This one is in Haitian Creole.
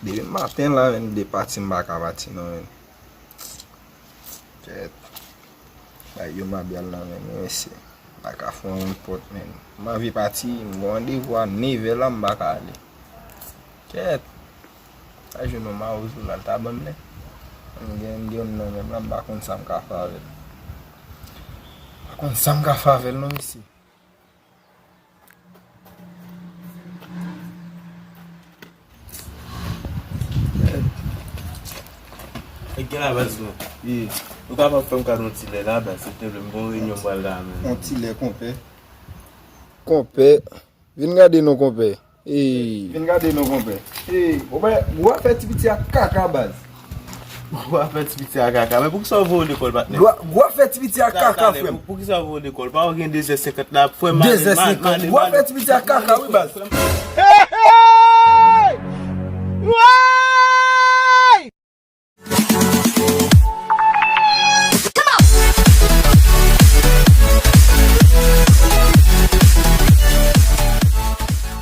Depi matin la ven de pati mbaka pati nou ven. Ket. Bay yo mabyal nan men wese. Baka fon yon pot men. Ma vi pati mwande kwa neve la mbaka ale. Ket. A joun nou ma ouzou la taban le. Gen yon nou men la mbakon sam ka favel. Bakon sam ka favel nou isi. E gen la bas nou? Oui. Ou ka pa fèm ka nou tile la bas, se te blem bon renyon bal la men. On tile kompe. Kompe. Vin gade nou kompe. Vin gade nou kompe. Gwa fè tipiti a kaka baz. Gwa fè tipiti a kaka, men pou ki sa vou l'ekol batne? Gwa fè tipiti a kaka frem. Pou ki sa vou l'ekol? Pa ou gen 250 la, fwe mani. 250. Gwa fè tipiti a kaka oui baz.